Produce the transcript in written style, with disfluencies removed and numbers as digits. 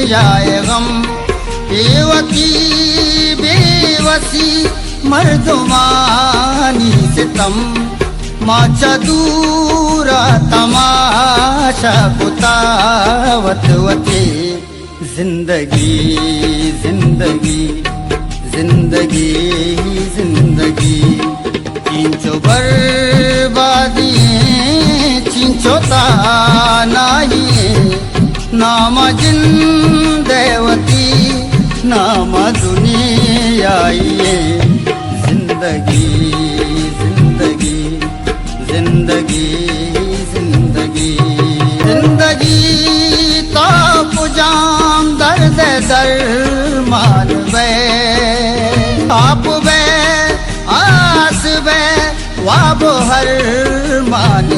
जाए गम। बेवती बेवसी मर्दुमानी सितम, माचा दूरा तमाशा कुतावत वते। जिंदगी जिंदगी जिंदगी जिंदगी, चिंचो बर्बादी चिंचो तानाही। नाम जिंदवती नाम दुनियाई। जिंदगी जिंदगी जिंदगी जिंदगी जिंदगी, ताप जाम दर्द दरमान वे। आप वे आस वे वाब हर मान